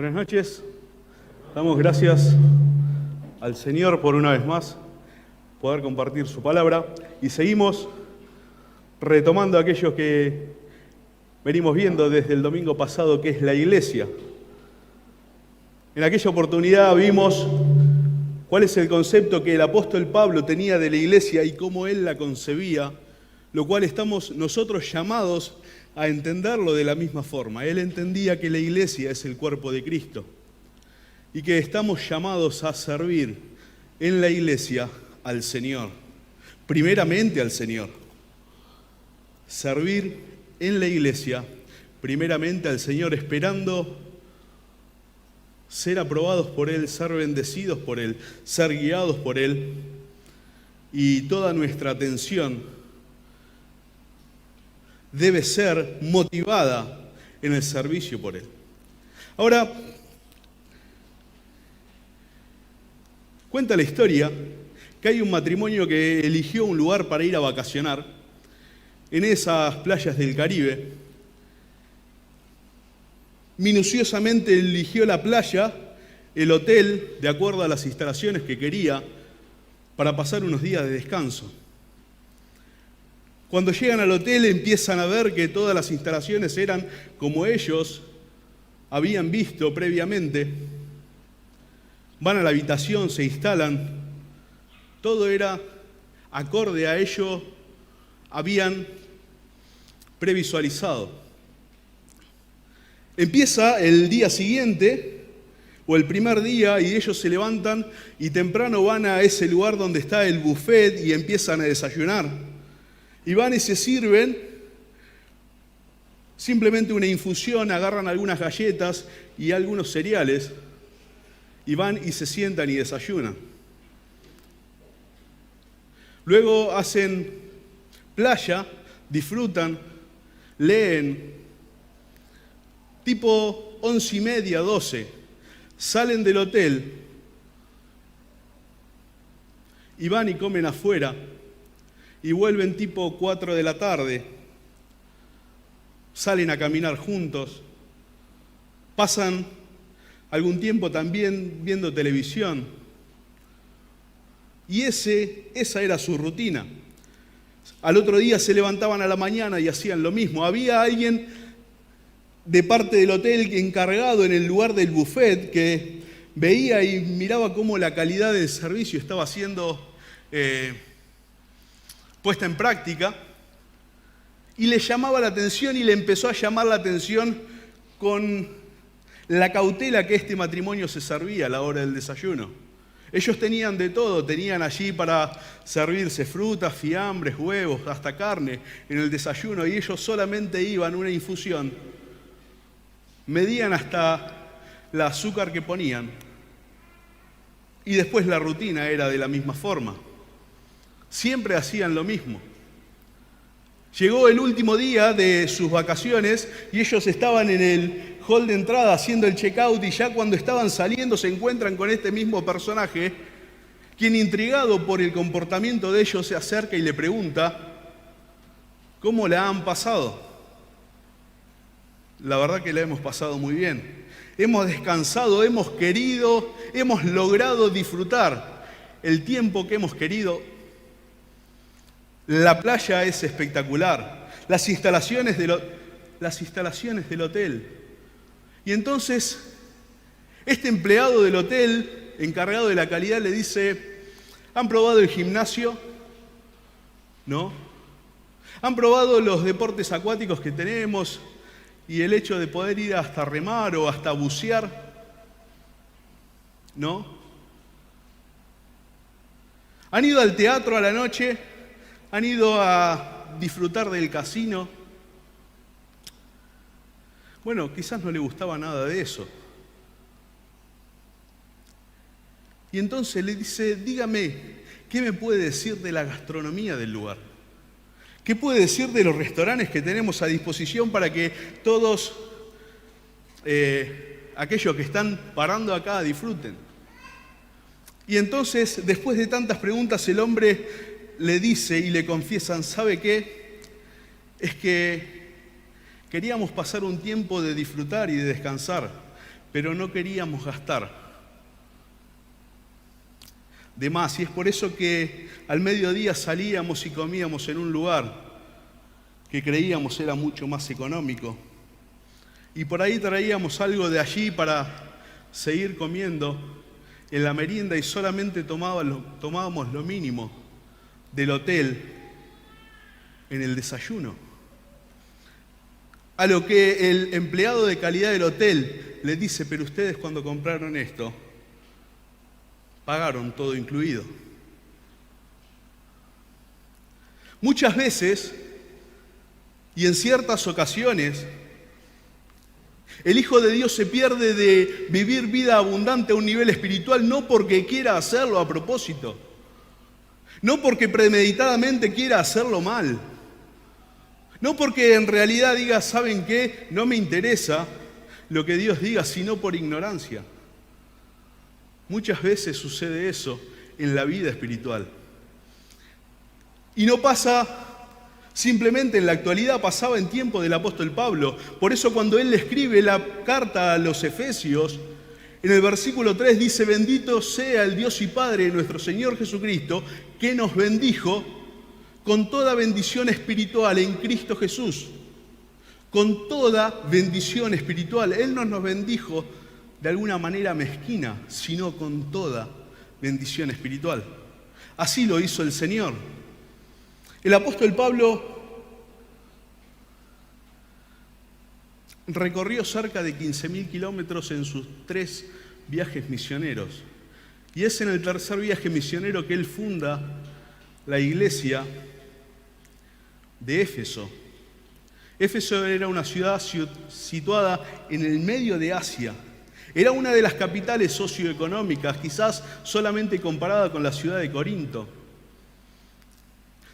Buenas noches. Damos gracias al Señor por una vez más poder compartir su palabra y seguimos retomando aquello que venimos viendo desde el domingo pasado, que es la iglesia. En aquella oportunidad vimos cuál es el concepto que el apóstol Pablo tenía de la iglesia y cómo él la concebía, lo cual estamos nosotros llamados a entenderlo de la misma forma. Él entendía que la iglesia es el cuerpo de Cristo y que estamos llamados a servir en la iglesia al Señor, primeramente al Señor. Servir en la iglesia, primeramente al Señor, esperando ser aprobados por Él, ser bendecidos por Él, ser guiados por Él, y toda nuestra atención debe ser motivada en el servicio por Él. Ahora, cuenta la historia que hay un matrimonio que eligió un lugar para ir a vacacionar en esas playas del Caribe. Minuciosamente eligió la playa, el hotel, de acuerdo a las instalaciones que quería, para pasar unos días de descanso. Cuando llegan al hotel empiezan a ver que todas las instalaciones eran como ellos habían visto previamente. Van a la habitación, se instalan. Todo era acorde a ello, habían previsualizado. Empieza el día siguiente, o el primer día, y ellos se levantan y temprano van a ese lugar donde está el buffet y empiezan a desayunar. Y van y se sirven simplemente una infusión, agarran algunas galletas y algunos cereales, y van y se sientan y desayunan. Luego hacen playa, disfrutan, leen. Tipo 11:30, 12, salen del hotel y van y comen afuera y vuelven tipo 4 de la tarde. Salen a caminar juntos, pasan algún tiempo también viendo televisión. Y esa era su rutina. Al otro día se levantaban a la mañana y hacían lo mismo. Había alguien de parte del hotel encargado en el lugar del buffet que veía y miraba cómo la calidad del servicio estaba siendo puesta en práctica, y le llamaba la atención y le empezó a llamar la atención con la cautela que este matrimonio se servía a la hora del desayuno. Ellos tenían de todo, tenían allí para servirse frutas, fiambres, huevos, hasta carne en el desayuno, y ellos solamente iban a una infusión, medían hasta el azúcar que ponían, y después la rutina era de la misma forma. Siempre hacían lo mismo. Llegó el último día de sus vacaciones y ellos estaban en el hall de entrada haciendo el check-out, y ya cuando estaban saliendo se encuentran con este mismo personaje, quien, intrigado por el comportamiento de ellos, se acerca y le pregunta ¿cómo la han pasado? La verdad que la hemos pasado muy bien. Hemos descansado, hemos querido, hemos logrado disfrutar el tiempo que hemos querido. La playa es espectacular, las instalaciones del hotel. Y entonces, este empleado del hotel, encargado de la calidad, le dice: ¿han probado el gimnasio? ¿No? ¿Han probado los deportes acuáticos que tenemos y el hecho de poder ir hasta remar o hasta bucear? ¿No? ¿Han ido al teatro a la noche? ¿Han ido a disfrutar del casino? Bueno, quizás no le gustaba nada de eso. Y entonces le dice: dígame, ¿qué me puede decir de la gastronomía del lugar? ¿Qué puede decir de los restaurantes que tenemos a disposición para que todos aquellos que están parando acá disfruten? Y entonces, después de tantas preguntas, el hombre le dice y le confiesan: ¿sabe qué? Es que queríamos pasar un tiempo de disfrutar y de descansar, pero no queríamos gastar de más. Y es por eso que al mediodía salíamos y comíamos en un lugar que creíamos era mucho más económico. Y por ahí traíamos algo de allí para seguir comiendo en la merienda y solamente tomábamos lo mínimo del hotel en el desayuno. A lo que el empleado de calidad del hotel le dice: pero ustedes cuando compraron esto, pagaron todo incluido. Muchas veces, y en ciertas ocasiones, el Hijo de Dios se pierde de vivir vida abundante a un nivel espiritual no porque quiera hacerlo a propósito, no porque premeditadamente quiera hacerlo mal, no porque en realidad diga: ¿saben qué? No me interesa lo que Dios diga, sino por ignorancia. Muchas veces sucede eso en la vida espiritual. Y no pasa simplemente en la actualidad, pasaba en tiempo del apóstol Pablo. Por eso cuando él le escribe la carta a los Efesios, en el versículo 3 dice: bendito sea el Dios y Padre de nuestro Señor Jesucristo, que nos bendijo con toda bendición espiritual en Cristo Jesús. Con toda bendición espiritual. Él no nos bendijo de alguna manera mezquina, sino con toda bendición espiritual. Así lo hizo el Señor. El apóstol Pablo recorrió cerca de 15.000 kilómetros en sus 3 viajes misioneros. Y es en el tercer viaje misionero que él funda la iglesia de Éfeso. Éfeso era una ciudad situada en el medio de Asia. Era una de las capitales socioeconómicas, quizás solamente comparada con la ciudad de Corinto.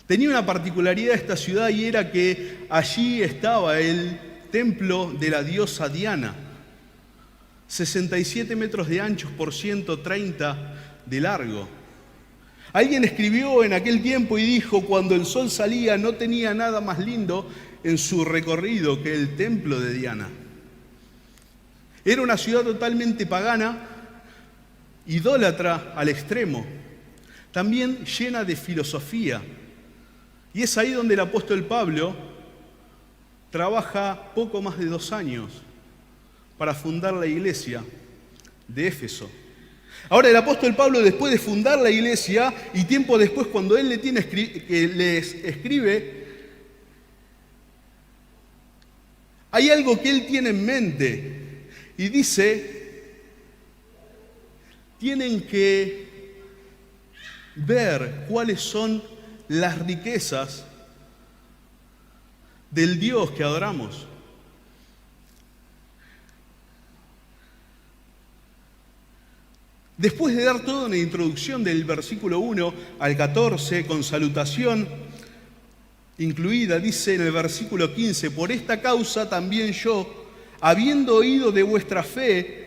Tenía una particularidad esta ciudad, y era que allí estaba el templo de la diosa Diana, 67 metros de ancho por 130 de largo. Alguien escribió en aquel tiempo y dijo: cuando el sol salía no tenía nada más lindo en su recorrido que el templo de Diana. Era una ciudad totalmente pagana, idólatra al extremo, también llena de filosofía. Y es ahí donde el apóstol Pablo trabaja poco más de 2 años para fundar la iglesia de Éfeso. Ahora, el apóstol Pablo, después de fundar la iglesia y tiempo después, cuando él les escribe, hay algo que él tiene en mente y dice: tienen que ver cuáles son las riquezas del Dios que adoramos. Después de dar toda una introducción del versículo 1 al 14, con salutación incluida, dice en el versículo 15: por esta causa también yo, habiendo oído de vuestra fe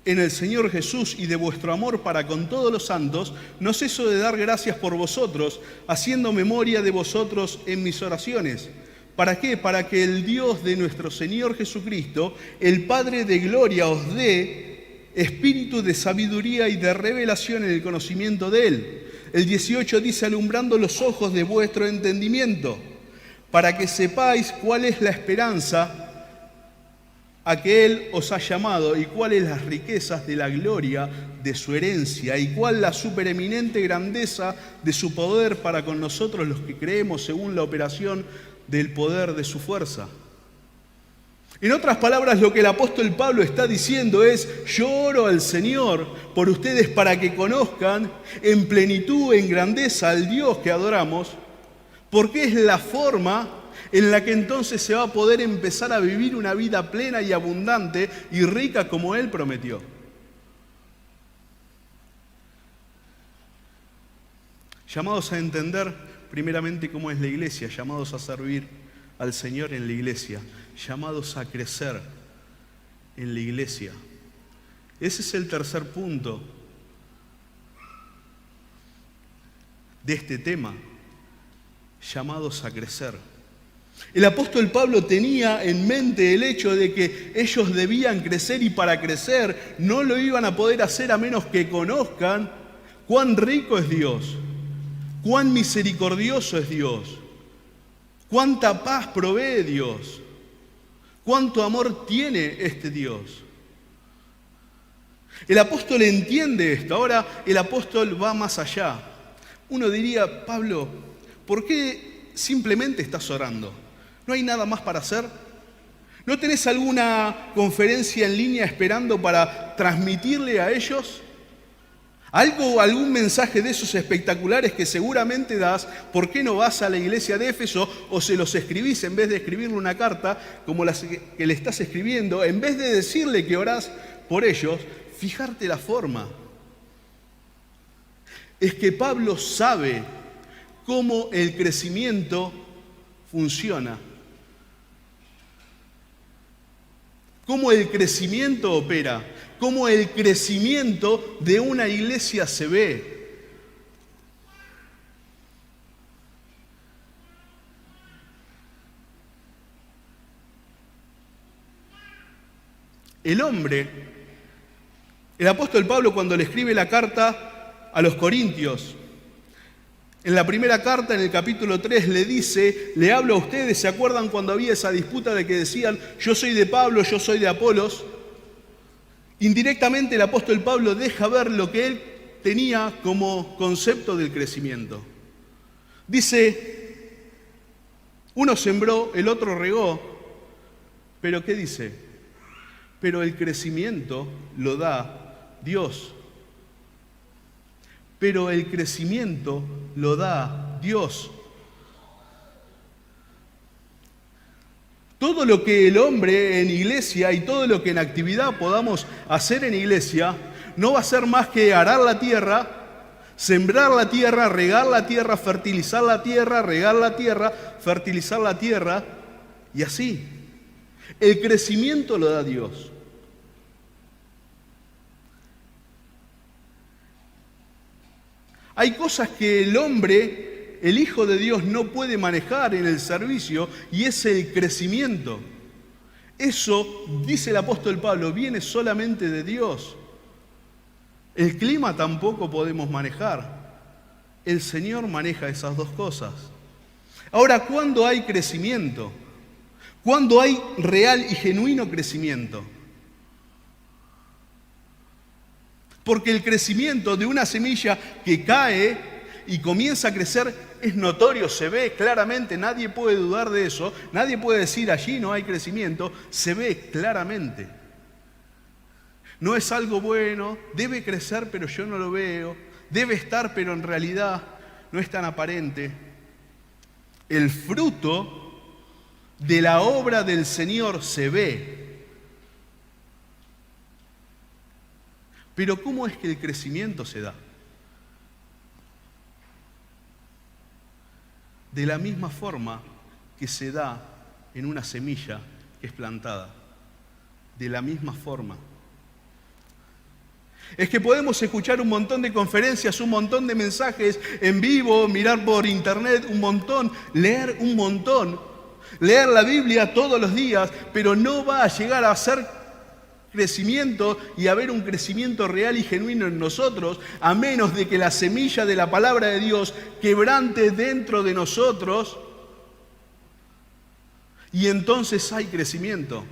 en el Señor Jesús y de vuestro amor para con todos los santos, no ceso de dar gracias por vosotros, haciendo memoria de vosotros en mis oraciones. ¿Para qué? Para que el Dios de nuestro Señor Jesucristo, el Padre de gloria, os dé espíritu de sabiduría y de revelación en el conocimiento de Él. El 18 dice: alumbrando los ojos de vuestro entendimiento, para que sepáis cuál es la esperanza a que Él os ha llamado, y cuáles las riquezas de la gloria de su herencia, y cuál la supereminente grandeza de su poder para con nosotros los que creemos, según la operación del poder de su fuerza. En otras palabras, lo que el apóstol Pablo está diciendo es: yo oro al Señor por ustedes para que conozcan en plenitud, en grandeza al Dios que adoramos, porque es la forma en la que entonces se va a poder empezar a vivir una vida plena y abundante y rica como Él prometió. Llamados a entender primeramente cómo es la iglesia, llamados a servir al Señor en la iglesia, llamados a crecer en la iglesia. Ese es el tercer punto de este tema, llamados a crecer. El apóstol Pablo tenía en mente el hecho de que ellos debían crecer y para crecer no lo iban a poder hacer a menos que conozcan cuán rico es Dios, cuán misericordioso es Dios, cuánta paz provee Dios, cuánto amor tiene este Dios. El apóstol entiende esto. Ahora el apóstol va más allá. Uno diría: Pablo, ¿por qué simplemente estás orando? ¿No hay nada más para hacer? ¿No tenés alguna conferencia en línea esperando para transmitirle a ellos? Algún mensaje de esos espectaculares que seguramente das. ¿Por qué no vas a la iglesia de Éfeso o se los escribís en vez de escribirle una carta como la que le estás escribiendo? En vez de decirle que orás por ellos, fijarte la forma. Es que Pablo sabe cómo el crecimiento funciona, cómo el crecimiento opera, cómo el crecimiento de una iglesia se ve. El apóstol Pablo, cuando le escribe la carta a los Corintios, en la primera carta, en el capítulo 3, le habla a ustedes. ¿Se acuerdan cuando había esa disputa de que decían: yo soy de Pablo, yo soy de Apolos? Indirectamente el apóstol Pablo deja ver lo que él tenía como concepto del crecimiento. Dice: uno sembró, el otro regó, pero ¿qué dice? Pero el crecimiento lo da Dios. Pero el crecimiento lo da Dios. Todo lo que el hombre en iglesia y todo lo que en actividad podamos hacer en iglesia no va a ser más que arar la tierra, sembrar la tierra, regar la tierra, fertilizar la tierra, regar la tierra, fertilizar la tierra, y así. El crecimiento lo da Dios. Hay cosas que el hombre, el Hijo de Dios, no puede manejar en el servicio, y es el crecimiento. Eso, dice el apóstol Pablo, viene solamente de Dios. El clima tampoco podemos manejar. El Señor maneja esas dos cosas. Ahora, ¿cuándo hay crecimiento? ¿Cuándo hay real y genuino crecimiento? Porque el crecimiento de una semilla que cae y comienza a crecer es notorio, se ve claramente, nadie puede dudar de eso, nadie puede decir allí no hay crecimiento, se ve claramente. No es algo bueno, debe crecer pero yo no lo veo, debe estar pero en realidad no es tan aparente. El fruto de la obra del Señor se ve. Pero ¿cómo es que el crecimiento se da? De la misma forma que se da en una semilla que es plantada. De la misma forma. Es que podemos escuchar un montón de conferencias, un montón de mensajes en vivo, mirar por internet un montón, leer un montón, leer la Biblia todos los días, pero no va a llegar a ser crecimiento y haber un crecimiento real y genuino en nosotros, a menos de que la semilla de la palabra de Dios quebrante dentro de nosotros, y entonces hay crecimiento.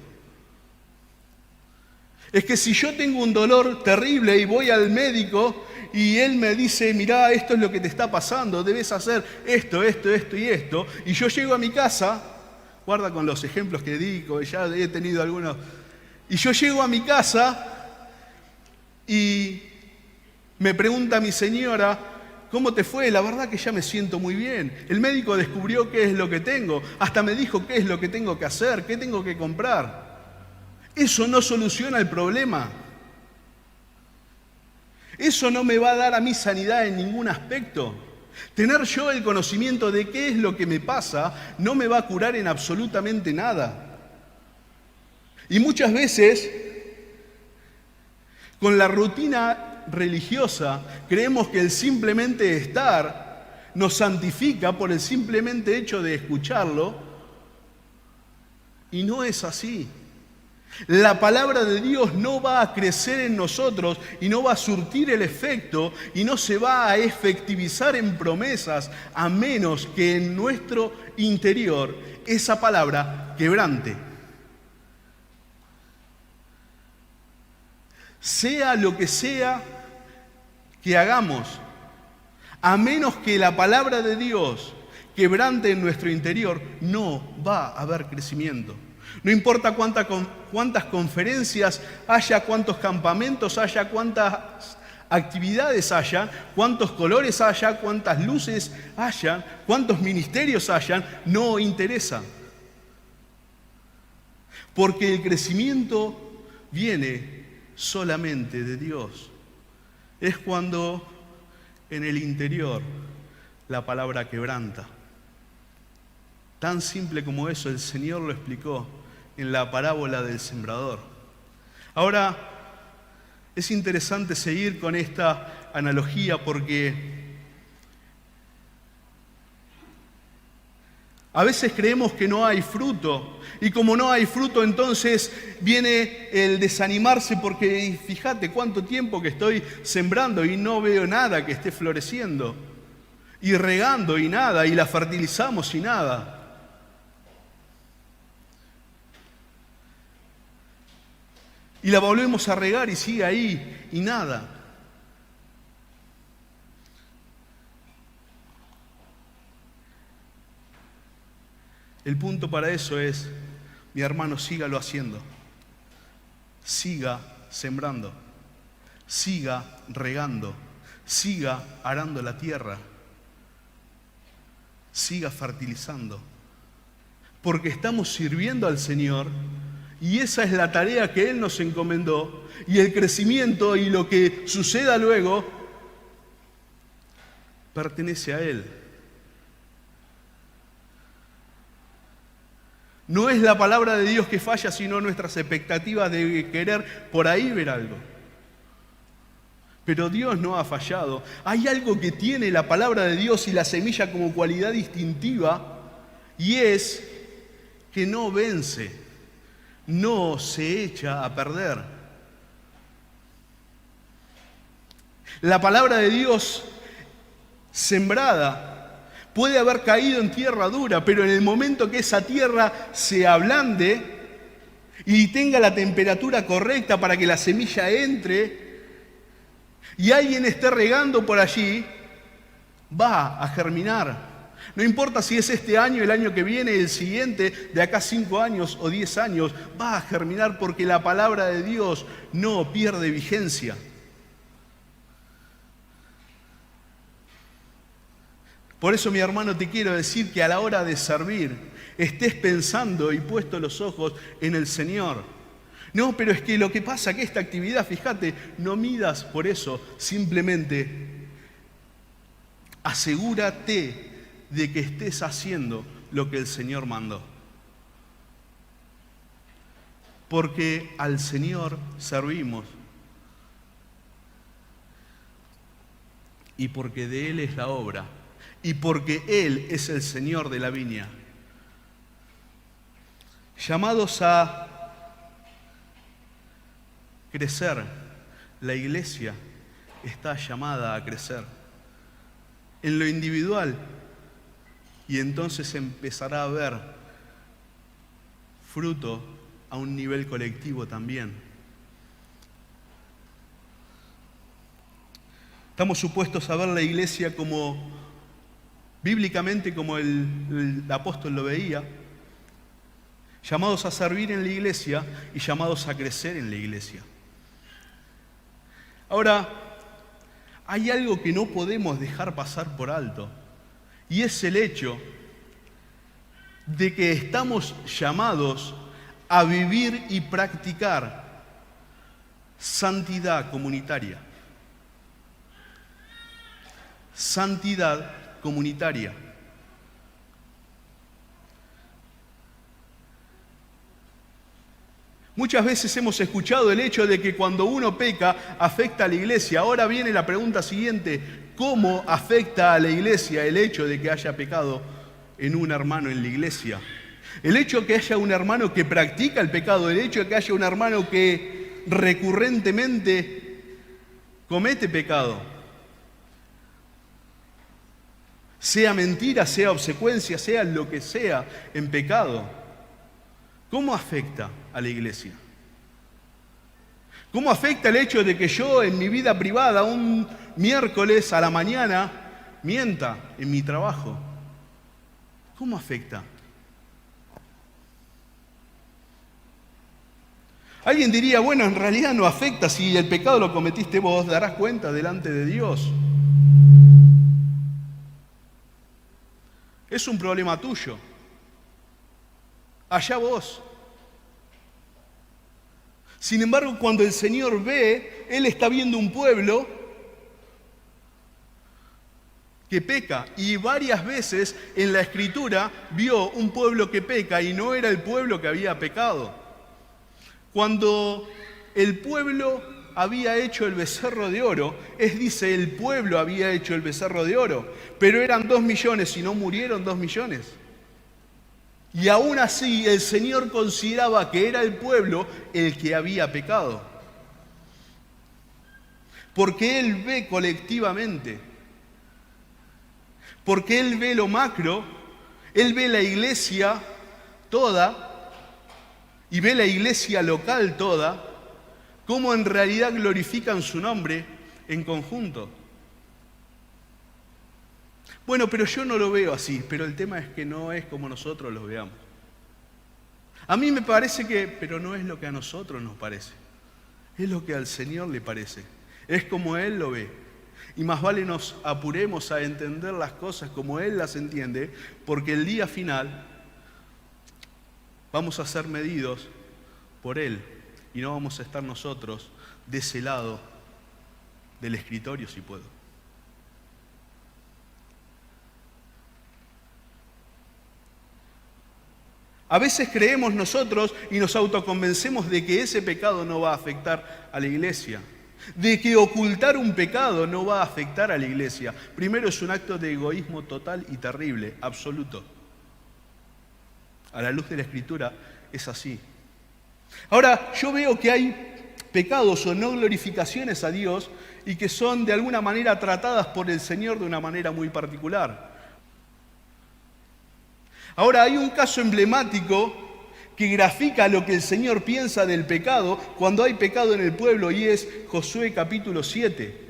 Es que si yo tengo un dolor terrible y voy al médico y él me dice: mirá, esto es lo que te está pasando, debes hacer esto, esto, esto y esto, y yo llego a mi casa, guarda con los ejemplos que digo, ya he tenido algunos. Y yo llego a mi casa y me pregunta mi señora: ¿cómo te fue? La verdad que ya me siento muy bien. El médico descubrió qué es lo que tengo. Hasta me dijo qué es lo que tengo que hacer, qué tengo que comprar. Eso no soluciona el problema. Eso no me va a dar a mí sanidad en ningún aspecto. Tener yo el conocimiento de qué es lo que me pasa no me va a curar en absolutamente nada. Y muchas veces, con la rutina religiosa, creemos que el simplemente estar nos santifica por el simplemente hecho de escucharlo, Y no es así. La palabra de Dios no va a crecer en nosotros y no va a surtir el efecto y no se va a efectivizar en promesas a menos que en nuestro interior esa palabra quebrante. Sea lo que sea que hagamos, a menos que la palabra de Dios quebrante en nuestro interior, no va a haber crecimiento. No importa cuántas conferencias haya, cuántos campamentos haya, cuántas actividades haya, cuántos colores haya, cuántas luces haya, cuántos ministerios hayan, no interesa. Porque el crecimiento viene solamente de Dios. Es cuando en el interior la palabra quebranta. Tan simple como eso, el Señor lo explicó en la parábola del sembrador. Ahora, es interesante seguir con esta analogía porque a veces creemos que no hay fruto y como no hay fruto entonces viene el desanimarse porque fíjate cuánto tiempo que estoy sembrando y no veo nada que esté floreciendo y regando y nada y la fertilizamos y nada. Y la volvemos a regar y sigue ahí y nada. El punto para eso es, mi hermano, sígalo haciendo. Siga sembrando. Siga regando. Siga arando la tierra. Siga fertilizando. Porque estamos sirviendo al Señor. Y esa es la tarea que Él nos encomendó. Y el crecimiento y lo que suceda luego pertenece a Él. No es la palabra de Dios que falla, sino nuestras expectativas de querer por ahí ver algo. Pero Dios no ha fallado. Hay algo que tiene la palabra de Dios y la semilla como cualidad distintiva, y es que no vence. No se echa a perder. La palabra de Dios sembrada puede haber caído en tierra dura, pero en el momento que esa tierra se ablande y tenga la temperatura correcta para que la semilla entre y alguien esté regando por allí, va a germinar. No importa si es este año, el año que viene, el siguiente, de acá 5 años o 10 años, va a germinar porque la palabra de Dios no pierde vigencia. Por eso, mi hermano, te quiero decir que a la hora de servir, estés pensando y puesto los ojos en el Señor. No, pero es que lo que pasa que esta actividad, fíjate, no midas por eso, simplemente asegúrate de que estés haciendo lo que el Señor mandó. Porque al Señor servimos. Y porque de Él es la obra. Y porque Él es el Señor de la viña. Llamados a crecer. La iglesia está llamada a crecer. En lo individual. Y entonces empezará a haber fruto a un nivel colectivo también. Estamos supuestos a ver la iglesia como, bíblicamente, como el apóstol lo veía, llamados a servir en la iglesia y llamados a crecer en la iglesia. Ahora, hay algo que no podemos dejar pasar por alto. Y es el hecho de que estamos llamados a vivir y practicar santidad comunitaria. Santidad comunitaria. Muchas veces hemos escuchado el hecho de que cuando uno peca afecta a la iglesia. Ahora viene la pregunta siguiente: ¿cómo afecta a la iglesia el hecho de que haya pecado en un hermano en la iglesia? El hecho de que haya un hermano que practica el pecado, el hecho de que haya un hermano que recurrentemente comete pecado, sea mentira, sea obsecuencia, sea lo que sea en pecado, ¿cómo afecta a la iglesia? ¿Cómo afecta el hecho de que yo en mi vida privada un miércoles a la mañana mienta en mi trabajo? ¿Cómo afecta? Alguien diría, bueno, en realidad no afecta, si el pecado lo cometiste vos, darás cuenta delante de Dios. Es un problema tuyo. Allá vos. Sin embargo, cuando el Señor ve, Él está viendo un pueblo que peca. Y varias veces en la Escritura vio un pueblo que peca y no era el pueblo que había pecado. Cuando el pueblo había hecho el becerro de oro, dice, el pueblo había hecho el becerro de oro, pero eran 2 millones y no murieron 2 millones. Y aún así el Señor consideraba que era el pueblo el que había pecado. Porque Él ve colectivamente. Porque Él ve lo macro, Él ve la iglesia toda y ve la iglesia local toda, cómo en realidad glorifican su nombre en conjunto. Bueno, pero yo no lo veo así, pero el tema es que no es como nosotros lo veamos. A mí me parece pero no es lo que a nosotros nos parece, es lo que al Señor le parece, es como Él lo ve. Y más vale nos apuremos a entender las cosas como Él las entiende, porque el día final vamos a ser medidos por Él y no vamos a estar nosotros de ese lado del escritorio, si puedo. A veces creemos nosotros y nos autoconvencemos de que ese pecado no va a afectar a la iglesia, de que ocultar un pecado no va a afectar a la iglesia. Primero, es un acto de egoísmo total y terrible, absoluto. A la luz de la Escritura es así. Ahora, yo veo que hay pecados o no glorificaciones a Dios y que son de alguna manera tratadas por el Señor de una manera muy particular. Ahora, hay un caso emblemático que grafica lo que el Señor piensa del pecado cuando hay pecado en el pueblo, y es Josué capítulo 7.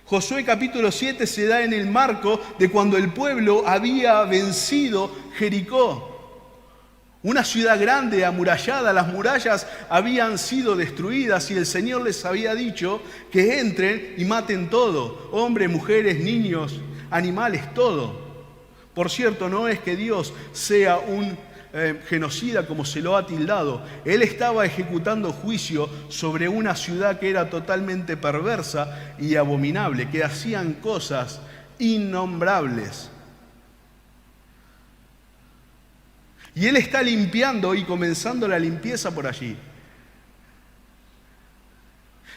Josué capítulo 7 se da en el marco de cuando el pueblo había vencido Jericó. Una ciudad grande, amurallada, las murallas habían sido destruidas y el Señor les había dicho que entren y maten todo, hombres, mujeres, niños, animales, todo. Por cierto, no es que Dios sea un genocida como se lo ha tildado. Él estaba ejecutando juicio sobre una ciudad que era totalmente perversa y abominable, que hacían cosas innombrables. Y Él está limpiando y comenzando la limpieza por allí.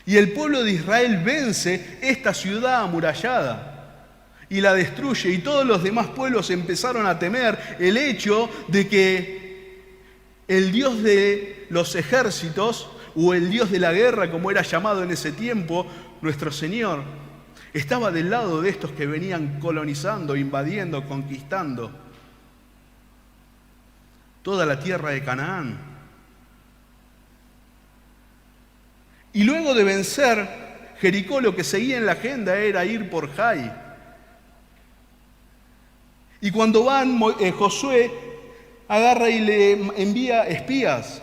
Y el pueblo de Israel vence esta ciudad amurallada y la destruye, y todos los demás pueblos empezaron a temer el hecho de que el Dios de los ejércitos, o el Dios de la guerra, como era llamado en ese tiempo, nuestro Señor, estaba del lado de estos que venían colonizando, invadiendo, conquistando toda la tierra de Canaán. Y luego de vencer Jericó, lo que seguía en la agenda era ir por Jai. Y cuando van, Josué agarra y le envía espías,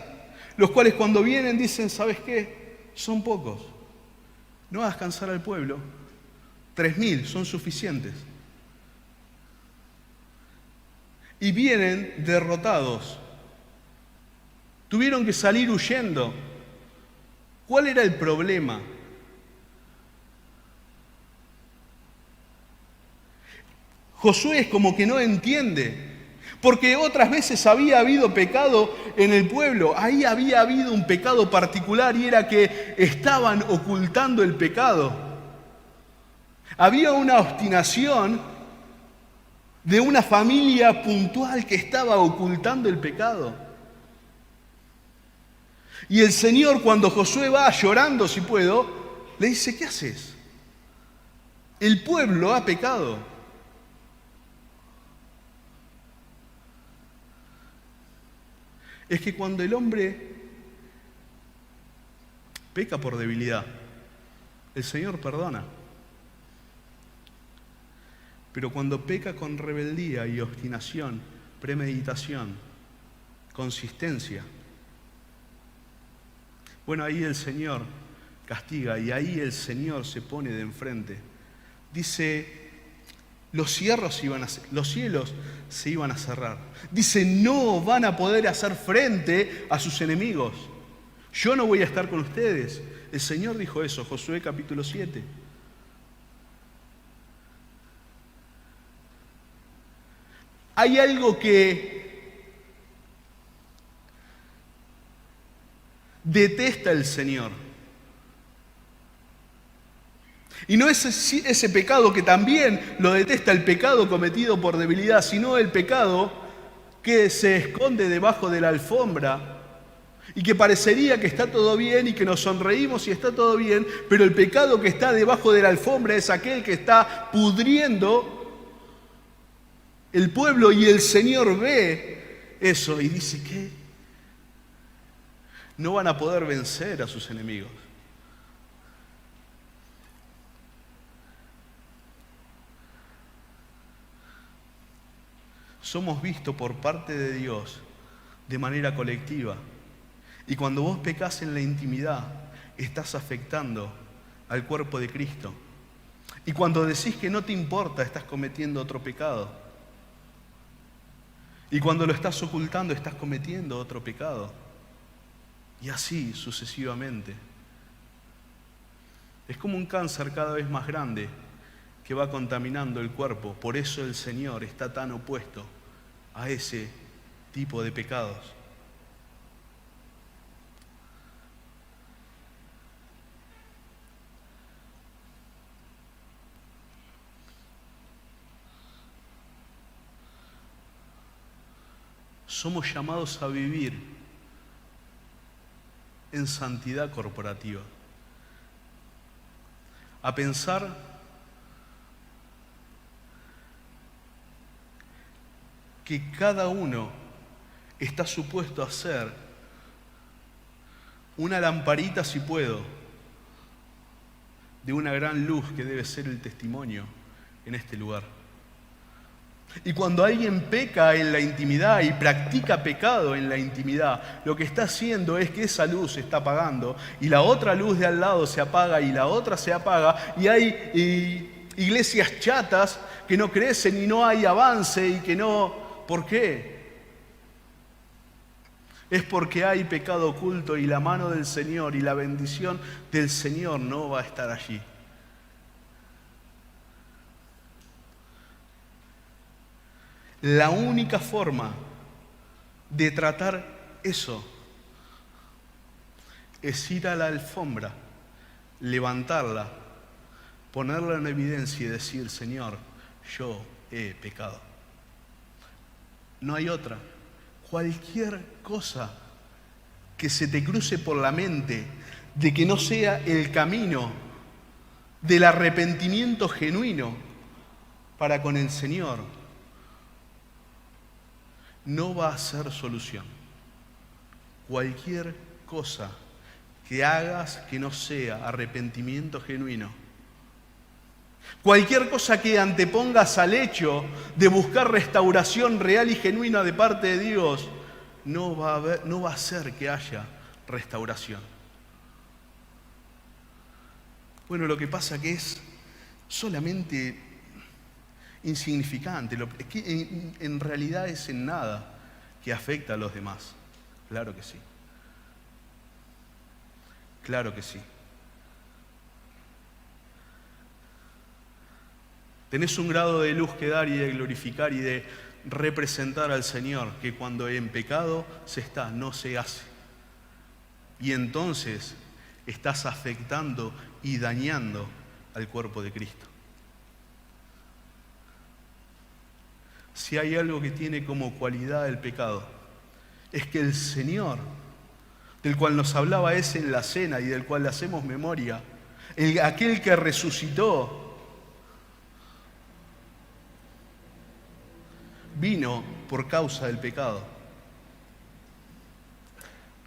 los cuales cuando vienen dicen, ¿sabes qué? Son pocos, no hagas cansar al pueblo, 3.000 son suficientes. Y vienen derrotados, tuvieron que salir huyendo. ¿Cuál era el problema? Josué es como que no entiende, porque otras veces había habido pecado en el pueblo, ahí había habido un pecado particular y era que estaban ocultando el pecado. Había una obstinación de una familia puntual que estaba ocultando el pecado. Y el Señor, cuando Josué va llorando, si puedo, le dice: ¿qué haces? El pueblo ha pecado. Es que cuando el hombre peca por debilidad, el Señor perdona. Pero cuando peca con rebeldía y obstinación, premeditación, consistencia, bueno, ahí el Señor castiga y ahí el Señor se pone de enfrente. Dice: los cielos se iban a cerrar. Dice: no van a poder hacer frente a sus enemigos. Yo no voy a estar con ustedes. El Señor dijo eso, Josué capítulo 7. Hay algo que detesta el Señor. Y no es ese pecado que también lo detesta, el pecado cometido por debilidad, sino el pecado que se esconde debajo de la alfombra y que parecería que está todo bien y que nos sonreímos y está todo bien, pero el pecado que está debajo de la alfombra es aquel que está pudriendo el pueblo, y el Señor ve eso y dice: ¿qué? No van a poder vencer a sus enemigos. Somos vistos por parte de Dios de manera colectiva. Y cuando vos pecás en la intimidad, estás afectando al cuerpo de Cristo. Y cuando decís que no te importa, estás cometiendo otro pecado. Y cuando lo estás ocultando, estás cometiendo otro pecado. Y así sucesivamente. Es como un cáncer cada vez más grande que va contaminando el cuerpo. Por eso el Señor está tan opuesto a ese tipo de pecados. Somos llamados a vivir en santidad corporativa, a pensar que cada uno está supuesto a ser una lamparita, si puedo, de una gran luz que debe ser el testimonio en este lugar. Y cuando alguien peca en la intimidad y practica pecado en la intimidad, lo que está haciendo es que esa luz se está apagando y la otra luz de al lado se apaga y la otra se apaga, y hay iglesias chatas que no crecen y no hay avance y que no... ¿Por qué? Es porque hay pecado oculto y la mano del Señor y la bendición del Señor no va a estar allí. La única forma de tratar eso es ir a la alfombra, levantarla, ponerla en evidencia y decir: Señor, yo he pecado. No hay otra. Cualquier cosa que se te cruce por la mente de que no sea el camino del arrepentimiento genuino para con el Señor, no va a ser solución. Cualquier cosa que hagas que no sea arrepentimiento genuino, cualquier cosa que antepongas al hecho de buscar restauración real y genuina de parte de Dios, no va a hacer que haya restauración. Bueno, lo que pasa que es solamente insignificante, es que en realidad es en nada que afecta a los demás. Claro que sí. Claro que sí. Tenés un grado de luz que dar y de glorificar y de representar al Señor, que cuando en pecado se está, no se hace. Y entonces estás afectando y dañando al cuerpo de Cristo. Si hay algo que tiene como cualidad el pecado, es que el Señor, del cual nos hablaba ese en la cena y del cual le hacemos memoria, aquel que resucitó, vino por causa del pecado.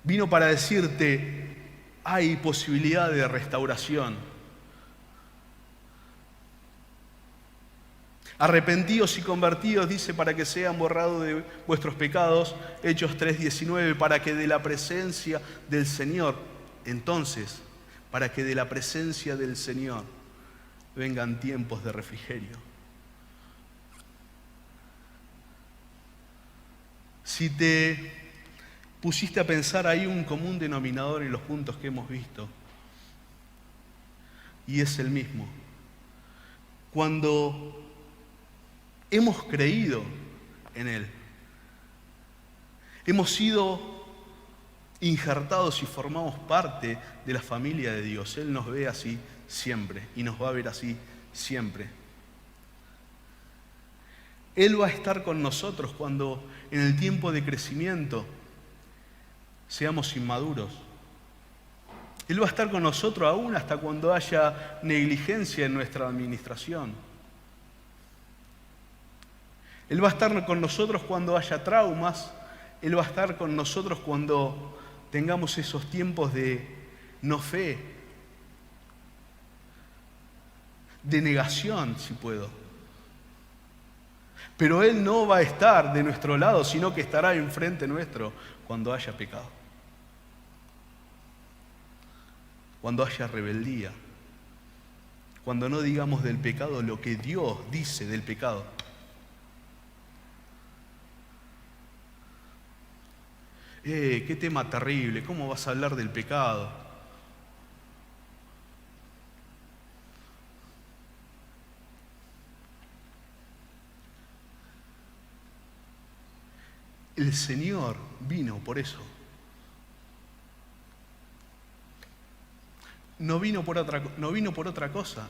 Vino para decirte, hay posibilidad de restauración. Arrepentidos y convertidos, dice, para que sean borrados de vuestros pecados, Hechos 3:19, para que de la presencia del Señor, entonces, para que de la presencia del Señor vengan tiempos de refrigerio. Si te pusiste a pensar, hay un común denominador en los puntos que hemos visto, y es el mismo. Cuando hemos creído en Él, hemos sido injertados y formamos parte de la familia de Dios. Él nos ve así siempre y nos va a ver así siempre. Él va a estar con nosotros cuando en el tiempo de crecimiento seamos inmaduros. Él va a estar con nosotros aún hasta cuando haya negligencia en nuestra administración. Él va a estar con nosotros cuando haya traumas. Él va a estar con nosotros cuando tengamos esos tiempos de no fe, de negación, si puedo. Pero Él no va a estar de nuestro lado, sino que estará enfrente nuestro cuando haya pecado, cuando haya rebeldía, cuando no digamos del pecado lo que Dios dice del pecado. Qué tema terrible, ¿cómo vas a hablar del pecado? El Señor vino por eso. No vino por otra cosa.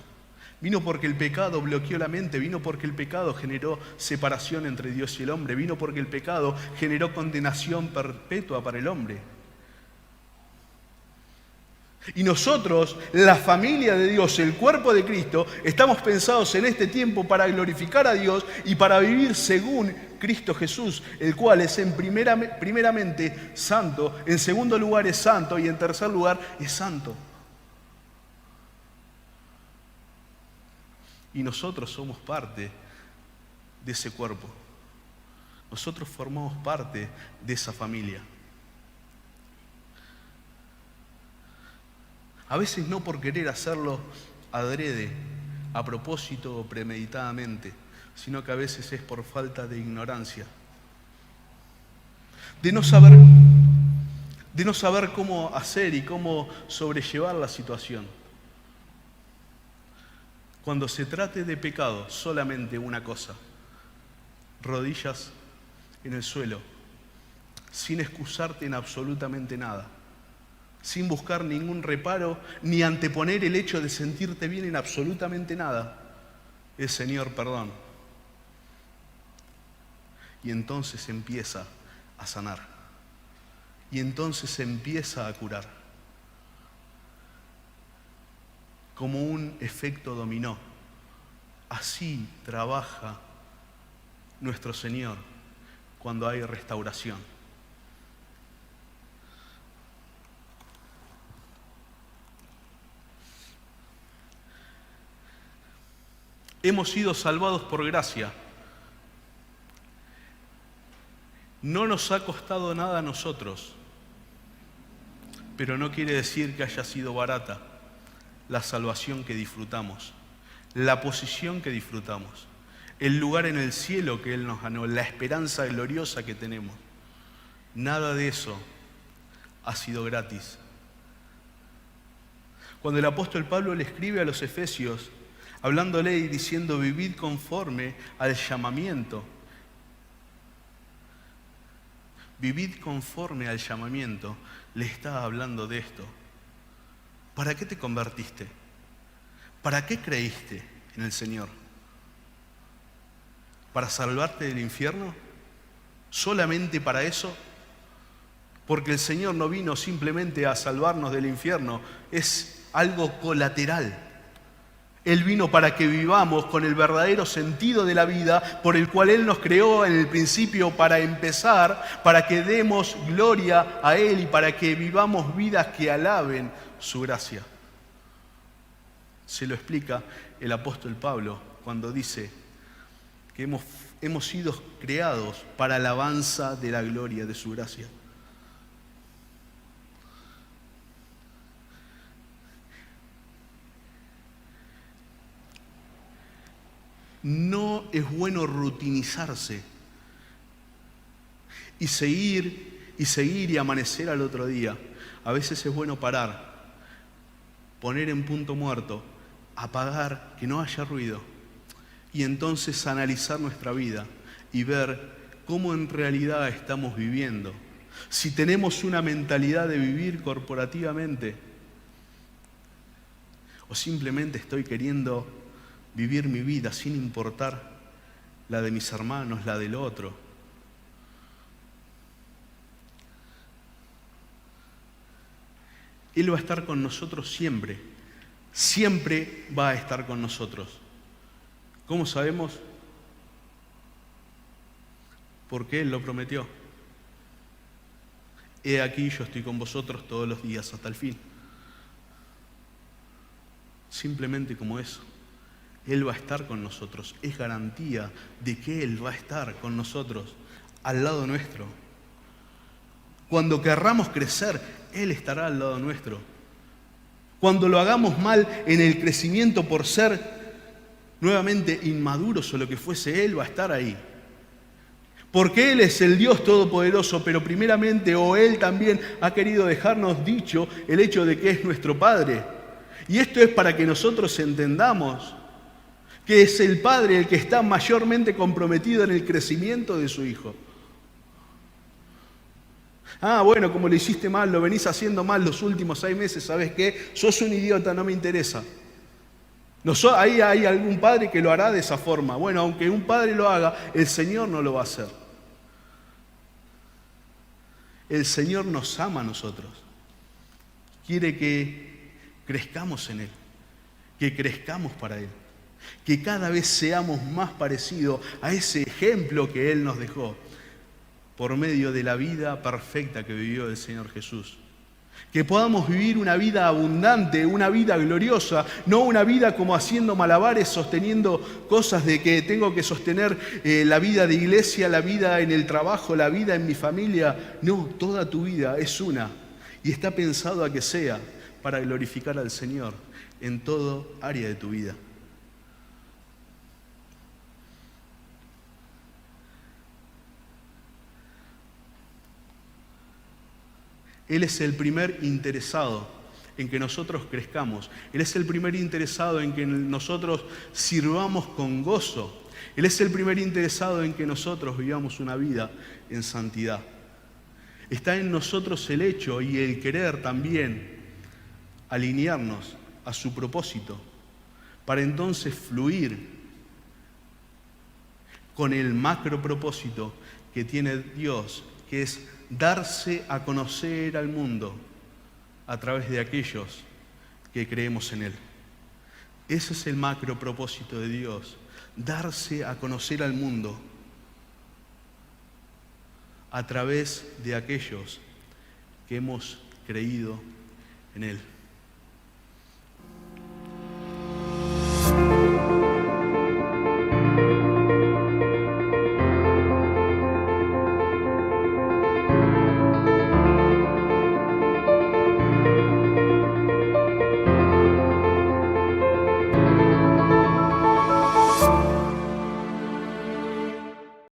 Vino porque el pecado bloqueó la mente, vino porque el pecado generó separación entre Dios y el hombre, vino porque el pecado generó condenación perpetua para el hombre. Y nosotros, la familia de Dios, el cuerpo de Cristo, estamos pensados en este tiempo para glorificar a Dios y para vivir según Cristo Jesús, el cual es primeramente santo, en segundo lugar es santo y en tercer lugar es santo. Y nosotros somos parte de ese cuerpo. Nosotros formamos parte de esa familia. A veces no por querer hacerlo adrede, a propósito o premeditadamente, sino que a veces es por falta de ignorancia. De no saber cómo hacer y cómo sobrellevar la situación. Cuando se trate de pecado, solamente una cosa: rodillas en el suelo, sin excusarte en absolutamente nada, sin buscar ningún reparo, ni anteponer el hecho de sentirte bien en absolutamente nada. El Señor, perdón. Y entonces empieza a sanar. Y entonces empieza a curar. Como un efecto dominó. Así trabaja nuestro Señor cuando hay restauración. Hemos sido salvados por gracia. No nos ha costado nada a nosotros, pero no quiere decir que haya sido barata la salvación que disfrutamos, la posición que disfrutamos, el lugar en el cielo que Él nos ganó, la esperanza gloriosa que tenemos. Nada de eso ha sido gratis. Cuando el apóstol Pablo le escribe a los Efesios, hablándole y diciendo: vivid conforme al llamamiento. Vivid conforme al llamamiento. Le está hablando de esto. ¿Para qué te convertiste? ¿Para qué creíste en el Señor? para salvarte del infierno? ¿Solamente para eso? Porque el Señor no vino simplemente a salvarnos del infierno, es algo colateral. Él vino para que vivamos con el verdadero sentido de la vida por el cual Él nos creó en el principio para empezar, para que demos gloria a Él y para que vivamos vidas que alaben su gracia. Se lo explica el apóstol Pablo cuando dice que hemos sido creados para alabanza de la gloria de su gracia. No es bueno rutinizarse y seguir y amanecer al otro día. A veces es bueno parar, poner en punto muerto, apagar, que no haya ruido, y entonces analizar nuestra vida y ver cómo en realidad estamos viviendo. Si tenemos una mentalidad de vivir corporativamente o simplemente estoy queriendo vivir mi vida sin importar la de mis hermanos, la del otro. Él va a estar con nosotros siempre. Siempre va a estar con nosotros. ¿Cómo sabemos? Porque Él lo prometió. He aquí, yo estoy con vosotros todos los días hasta el fin. Simplemente como eso. Él va a estar con nosotros. Es garantía de que Él va a estar con nosotros, al lado nuestro. Cuando querramos crecer, Él estará al lado nuestro. Cuando lo hagamos mal en el crecimiento por ser nuevamente inmaduros o lo que fuese, Él va a estar ahí. Porque Él es el Dios Todopoderoso, pero primeramente, Él también ha querido dejarnos dicho el hecho de que es nuestro Padre. Y esto es para que nosotros entendamos que es el Padre el que está mayormente comprometido en el crecimiento de su Hijo. Ah, bueno, como lo hiciste mal, lo venís haciendo mal los últimos 6 meses, ¿sabes qué? Sos un idiota, no me interesa. Ahí hay algún padre que lo hará de esa forma. Bueno, aunque un padre lo haga, el Señor no lo va a hacer. El Señor nos ama a nosotros. Quiere que crezcamos en Él, que crezcamos para Él, que cada vez seamos más parecidos a ese ejemplo que Él nos dejó por medio de la vida perfecta que vivió el Señor Jesús. Que podamos vivir una vida abundante, una vida gloriosa, no una vida como haciendo malabares, sosteniendo cosas de que tengo que sostener la vida de iglesia, la vida en el trabajo, la vida en mi familia. No, toda tu vida es una y está pensado a que sea para glorificar al Señor en todo área de tu vida. Él es el primer interesado en que nosotros crezcamos. Él es el primer interesado en que nosotros sirvamos con gozo. Él es el primer interesado en que nosotros vivamos una vida en santidad. Está en nosotros el hecho y el querer también alinearnos a su propósito para entonces fluir con el macro propósito que tiene Dios, que es darse a conocer al mundo a través de aquellos que creemos en Él. Ese es el macro propósito de Dios, darse a conocer al mundo a través de aquellos que hemos creído en Él.